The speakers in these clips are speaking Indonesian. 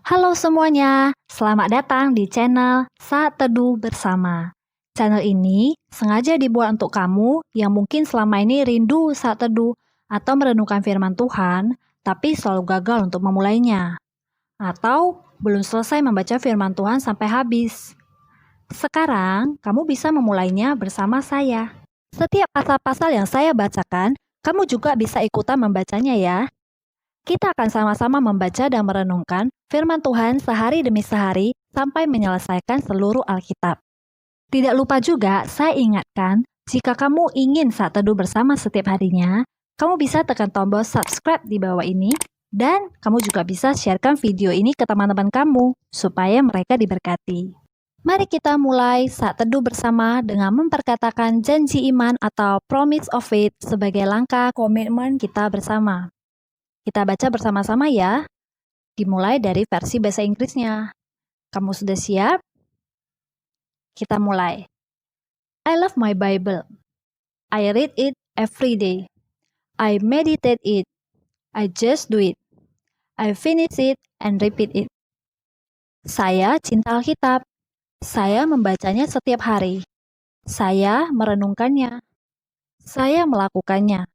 Halo semuanya, selamat datang di channel Saat Teduh Bersama. Channel ini sengaja dibuat untuk kamu yang mungkin selama ini rindu saat teduh atau merenungkan firman Tuhan, tapi selalu gagal untuk memulainya. Atau belum selesai membaca firman Tuhan sampai habis. Sekarang, kamu bisa memulainya bersama saya. Setiap pasal-pasal yang saya bacakan, kamu juga bisa ikutan membacanya ya. Kita akan sama-sama membaca dan merenungkan firman Tuhan sehari demi sehari sampai menyelesaikan seluruh Alkitab. Tidak lupa juga, saya ingatkan, jika kamu ingin saat teduh bersama setiap harinya, kamu bisa tekan tombol subscribe di bawah ini, dan kamu juga bisa sharekan video ini ke teman-teman kamu, supaya mereka diberkati. Mari kita mulai saat teduh bersama dengan memperkatakan janji iman atau promise of faith sebagai langkah komitmen kita bersama. Kita baca bersama-sama ya. Dimulai dari versi bahasa Inggrisnya. Kamu sudah siap? Kita mulai. I love my Bible. I read it every day. I meditate it. I just do it. I finish it and repeat it. Saya cinta Alkitab. Saya membacanya setiap hari. Saya merenungkannya. Saya melakukannya.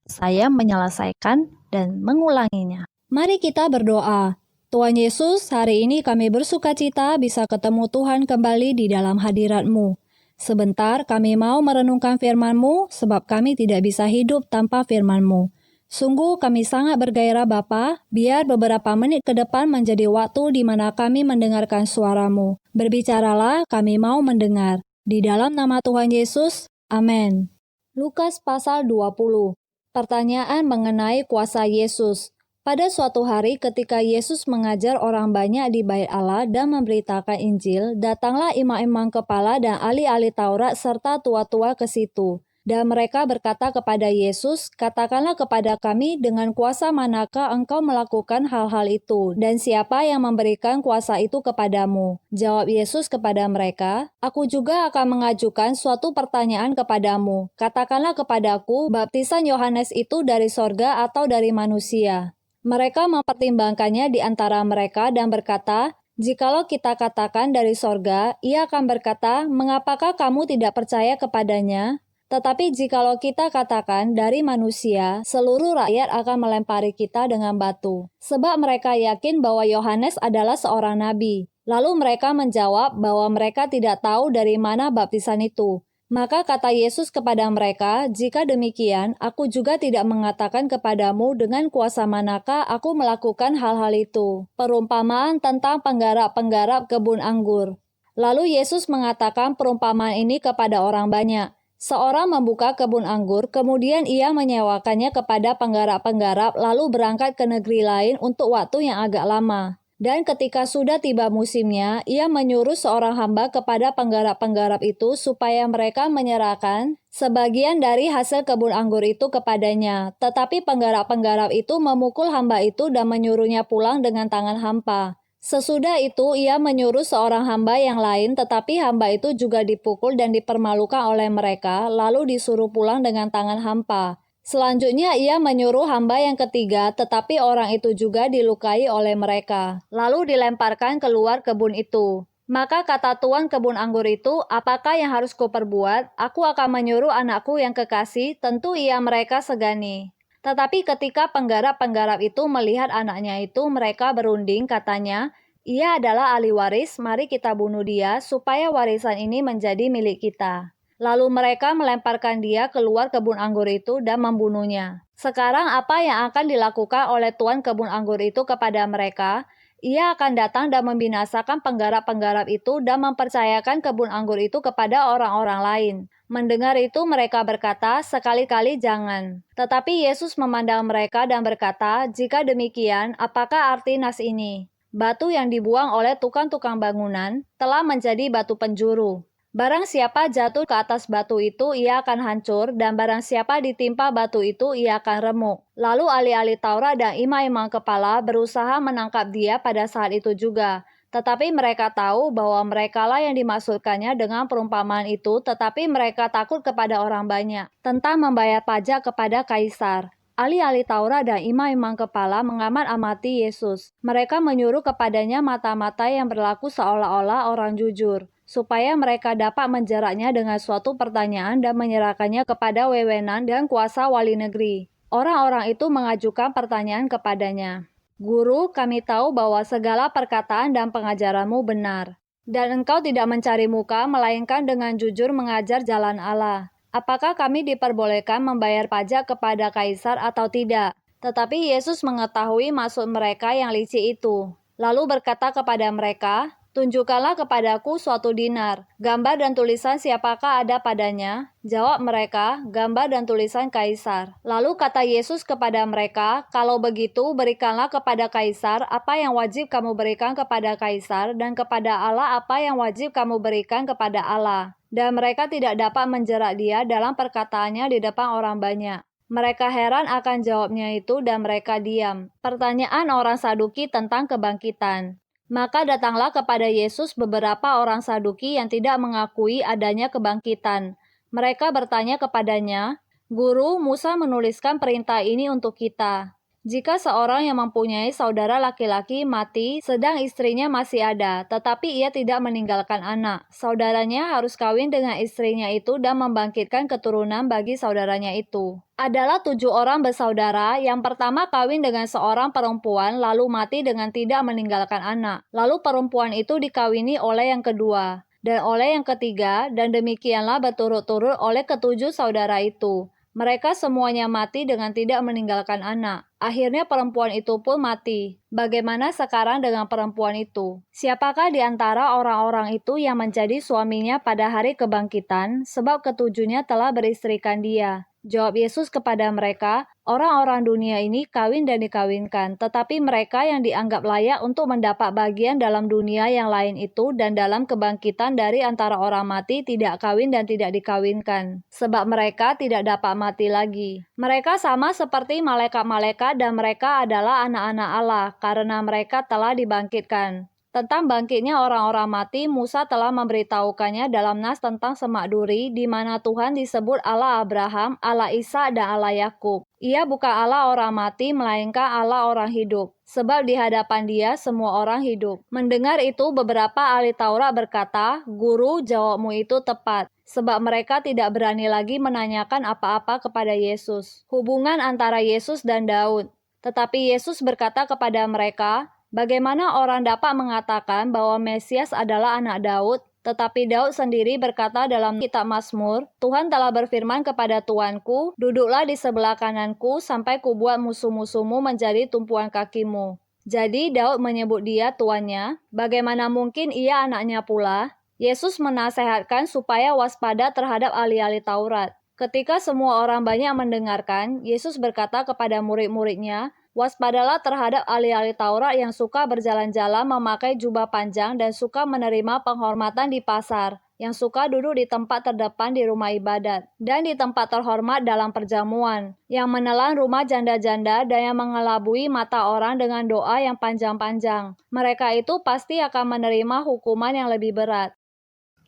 Saya menyelesaikan dan mengulanginya. Mari kita berdoa. Tuhan Yesus, hari ini kami bersukacita bisa ketemu Tuhan kembali di dalam hadirat-Mu. Sebentar kami mau merenungkan firman-Mu sebab kami tidak bisa hidup tanpa firman-Mu. Sungguh kami sangat bergairah Bapa, biar beberapa menit ke depan menjadi waktu di mana kami mendengarkan suara-Mu. Berbicaralah, kami mau mendengar. Di dalam nama Tuhan Yesus, amin. Lukas pasal 20. Pertanyaan mengenai kuasa Yesus. Pada suatu hari ketika Yesus mengajar orang banyak di Bait Allah dan memberitakan Injil, datanglah imam-imam kepala dan ahli-ahli Taurat serta tua-tua ke situ. Dan mereka berkata kepada Yesus, "Katakanlah kepada kami dengan kuasa manakah engkau melakukan hal-hal itu, dan siapa yang memberikan kuasa itu kepadamu?" Jawab Yesus kepada mereka, "Aku juga akan mengajukan suatu pertanyaan kepadamu. Katakanlah kepadaku, baptisan Yohanes itu dari sorga atau dari manusia?" Mereka mempertimbangkannya di antara mereka dan berkata, "Jikalau kita katakan dari sorga, ia akan berkata, 'Mengapakah kamu tidak percaya kepadanya?' Tetapi jikalau kita katakan dari manusia, seluruh rakyat akan melempari kita dengan batu. Sebab mereka yakin bahwa Yohanes adalah seorang nabi." Lalu mereka menjawab bahwa mereka tidak tahu dari mana baptisan itu. Maka kata Yesus kepada mereka, "Jika demikian, aku juga tidak mengatakan kepadamu dengan kuasa manakah aku melakukan hal-hal itu." Perumpamaan tentang penggarap-penggarap kebun anggur. Lalu Yesus mengatakan perumpamaan ini kepada orang banyak. Seorang membuka kebun anggur, kemudian ia menyewakannya kepada penggarap-penggarap, lalu berangkat ke negeri lain untuk waktu yang agak lama. Dan ketika sudah tiba musimnya, ia menyuruh seorang hamba kepada penggarap-penggarap itu supaya mereka menyerahkan sebagian dari hasil kebun anggur itu kepadanya. Tetapi penggarap-penggarap itu memukul hamba itu dan menyuruhnya pulang dengan tangan hampa. Sesudah itu ia menyuruh seorang hamba yang lain, tetapi hamba itu juga dipukul dan dipermalukan oleh mereka, lalu disuruh pulang dengan tangan hampa. Selanjutnya ia menyuruh hamba yang ketiga, tetapi orang itu juga dilukai oleh mereka, lalu dilemparkan keluar kebun itu. Maka kata tuan kebun anggur itu, "Apakah yang harus kuperbuat? Aku akan menyuruh anakku yang kekasih, tentu ia mereka segani." Tetapi ketika penggarap-penggarap itu melihat anaknya itu, mereka berunding, katanya, "Ia adalah ahli waris, mari kita bunuh dia, supaya warisan ini menjadi milik kita." Lalu mereka melemparkan dia keluar kebun anggur itu dan membunuhnya. Sekarang apa yang akan dilakukan oleh tuan kebun anggur itu kepada mereka? Ia akan datang dan membinasakan penggarap-penggarap itu dan mempercayakan kebun anggur itu kepada orang-orang lain. Mendengar itu mereka berkata, "Sekali-kali jangan." Tetapi Yesus memandang mereka dan berkata, "Jika demikian, apakah arti nas ini? Batu yang dibuang oleh tukang-tukang bangunan telah menjadi batu penjuru. Barang siapa jatuh ke atas batu itu, ia akan hancur, dan barang siapa ditimpa batu itu, ia akan remuk." Lalu ahli-ahli Taurat dan imam-imam kepala berusaha menangkap dia pada saat itu juga. Tetapi mereka tahu bahwa merekalah yang dimaksudkannya dengan perumpamaan itu, tetapi mereka takut kepada orang banyak tentang membayar pajak kepada Kaisar. Ahli-ahli Taurat dan imam-imam kepala mengamat-amati Yesus. Mereka menyuruh kepadanya mata-mata yang berlaku seolah-olah orang jujur, supaya mereka dapat menjeratnya dengan suatu pertanyaan dan menyerahkannya kepada wewenang dan kuasa wali negeri. Orang-orang itu mengajukan pertanyaan kepadanya. Guru, kami tahu bahwa segala perkataan dan pengajaranmu benar, dan engkau tidak mencari muka, melainkan dengan jujur mengajar jalan Allah. Apakah kami diperbolehkan membayar pajak kepada kaisar atau tidak? Tetapi Yesus mengetahui maksud mereka yang licik itu. Lalu berkata kepada mereka, tunjukkanlah kepadaku suatu dinar. Gambar dan tulisan siapakah ada padanya? Jawab mereka, gambar dan tulisan kaisar. Lalu kata Yesus kepada mereka, kalau begitu berikanlah kepada kaisar apa yang wajib kamu berikan kepada kaisar, dan kepada Allah apa yang wajib kamu berikan kepada Allah. Dan mereka tidak dapat menjerat dia dalam perkataannya di depan orang banyak. Mereka heran akan jawabnya itu dan mereka diam. Pertanyaan orang Saduki tentang kebangkitan. Maka datanglah kepada Yesus beberapa orang Saduki yang tidak mengakui adanya kebangkitan. Mereka bertanya kepadanya, Guru, Musa menuliskan perintah ini untuk kita. Jika seorang yang mempunyai saudara laki-laki mati sedang istrinya masih ada, tetapi ia tidak meninggalkan anak, saudaranya harus kawin dengan istrinya itu dan membangkitkan keturunan bagi saudaranya itu. Adalah 7 orang bersaudara, yang pertama kawin dengan seorang perempuan lalu mati dengan tidak meninggalkan anak. Lalu perempuan itu dikawini oleh yang kedua, dan oleh yang ketiga, dan demikianlah berturut-turut oleh ketujuh saudara itu. Mereka semuanya mati dengan tidak meninggalkan anak. Akhirnya perempuan itu pun mati. Bagaimana sekarang dengan perempuan itu? Siapakah di antara orang-orang itu yang menjadi suaminya pada hari kebangkitan, sebab ketujuhnya telah beristrikan dia? Jawab Yesus kepada mereka, orang-orang dunia ini kawin dan dikawinkan, tetapi mereka yang dianggap layak untuk mendapat bagian dalam dunia yang lain itu dan dalam kebangkitan dari antara orang mati tidak kawin dan tidak dikawinkan, sebab mereka tidak dapat mati lagi. Mereka sama seperti malaikat-malaikat dan mereka adalah anak-anak Allah, karena mereka telah dibangkitkan. Tentang bangkitnya orang-orang mati, Musa telah memberitahukannya dalam nas tentang semak duri, di mana Tuhan disebut Allah Abraham, Allah Ishak, dan Allah Yakub. Ia bukan Allah orang mati, melainkan Allah orang hidup. Sebab di hadapan dia semua orang hidup. Mendengar itu, beberapa ahli Taurat berkata, Guru, jawabmu itu tepat. Sebab mereka tidak berani lagi menanyakan apa-apa kepada Yesus. Hubungan antara Yesus dan Daud. Tetapi Yesus berkata kepada mereka, bagaimana orang dapat mengatakan bahwa Mesias adalah anak Daud? Tetapi Daud sendiri berkata dalam kitab Mazmur, Tuhan telah berfirman kepada Tuanku, duduklah di sebelah kananku sampai kubuat musuh-musuhmu menjadi tumpuan kakimu. Jadi Daud menyebut dia tuannya. Bagaimana mungkin ia anaknya pula? Yesus menasehatkan supaya waspada terhadap ahli-ahli Taurat. Ketika semua orang banyak mendengarkan, Yesus berkata kepada murid-muridnya, waspadalah terhadap ahli-ahli Taurat yang suka berjalan-jalan memakai jubah panjang dan suka menerima penghormatan di pasar, yang suka duduk di tempat terdepan di rumah ibadat, dan di tempat terhormat dalam perjamuan, yang menelan rumah janda-janda dan yang mengelabui mata orang dengan doa yang panjang-panjang. Mereka itu pasti akan menerima hukuman yang lebih berat.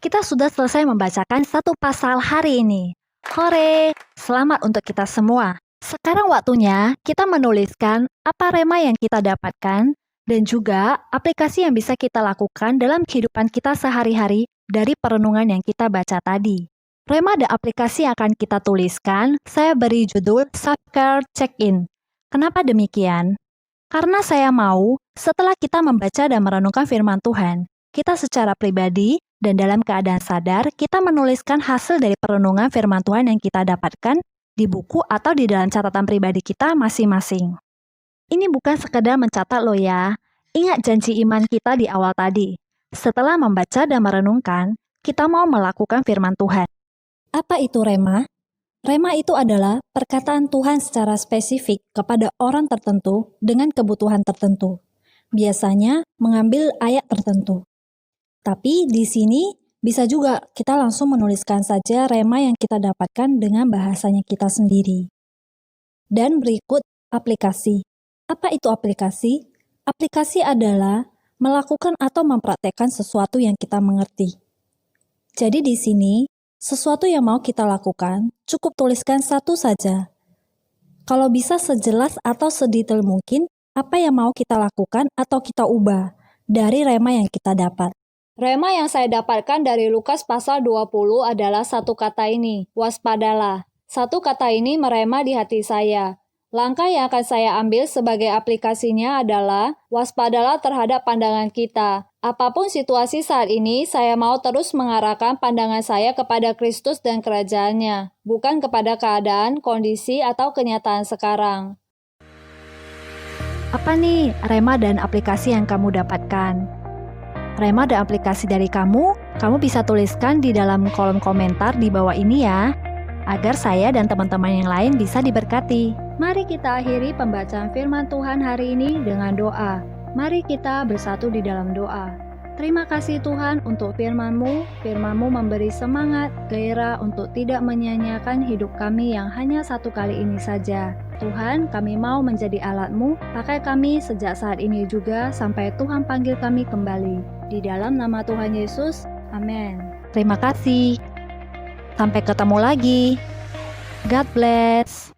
Kita sudah selesai membacakan satu pasal hari ini. Hore! Selamat untuk kita semua. Sekarang waktunya kita menuliskan apa rema yang kita dapatkan dan juga aplikasi yang bisa kita lakukan dalam kehidupan kita sehari-hari dari perenungan yang kita baca tadi. Rema dan aplikasi yang akan kita tuliskan, saya beri judul Self-Care Check-in. Kenapa demikian? Karena saya mau setelah kita membaca dan merenungkan firman Tuhan, kita secara pribadi dan dalam keadaan sadar, kita menuliskan hasil dari perenungan firman Tuhan yang kita dapatkan di buku atau di dalam catatan pribadi kita masing-masing. Ini bukan sekedar mencatat loh ya. Ingat janji iman kita di awal tadi. Setelah membaca dan merenungkan, kita mau melakukan firman Tuhan. Apa itu rema? Rema itu adalah perkataan Tuhan secara spesifik kepada orang tertentu dengan kebutuhan tertentu. Biasanya mengambil ayat tertentu. Tapi di sini bisa juga kita langsung menuliskan saja rema yang kita dapatkan dengan bahasanya kita sendiri. Dan berikut aplikasi. Apa itu aplikasi? Aplikasi adalah melakukan atau mempraktekkan sesuatu yang kita mengerti. Jadi di sini, sesuatu yang mau kita lakukan, cukup tuliskan satu saja. Kalau bisa sejelas atau sedetail mungkin, apa yang mau kita lakukan atau kita ubah dari rema yang kita dapat? Rema yang saya dapatkan dari Lukas pasal 20 adalah satu kata ini, waspadalah. Satu kata ini merema di hati saya. Langkah yang akan saya ambil sebagai aplikasinya adalah waspadalah terhadap pandangan kita. Apapun situasi saat ini, saya mau terus mengarahkan pandangan saya kepada Kristus dan kerajaannya, bukan kepada keadaan, kondisi, atau kenyataan sekarang. Apa nih rema dan aplikasi yang kamu dapatkan? Rema dan aplikasi dari kamu bisa tuliskan di dalam kolom komentar di bawah ini ya, agar saya dan teman-teman yang lain bisa diberkati. Mari kita akhiri pembacaan firman Tuhan hari ini dengan doa. Mari kita bersatu di dalam doa. Terima kasih Tuhan untuk firman-Mu. Firman-Mu memberi semangat, gairah untuk tidak menyia-nyiakan hidup kami yang hanya satu kali ini saja. Tuhan, kami mau menjadi alat-Mu, pakai kami sejak saat ini juga sampai Tuhan panggil kami kembali. Di dalam nama Tuhan Yesus, amin. Terima kasih. Sampai ketemu lagi. God bless.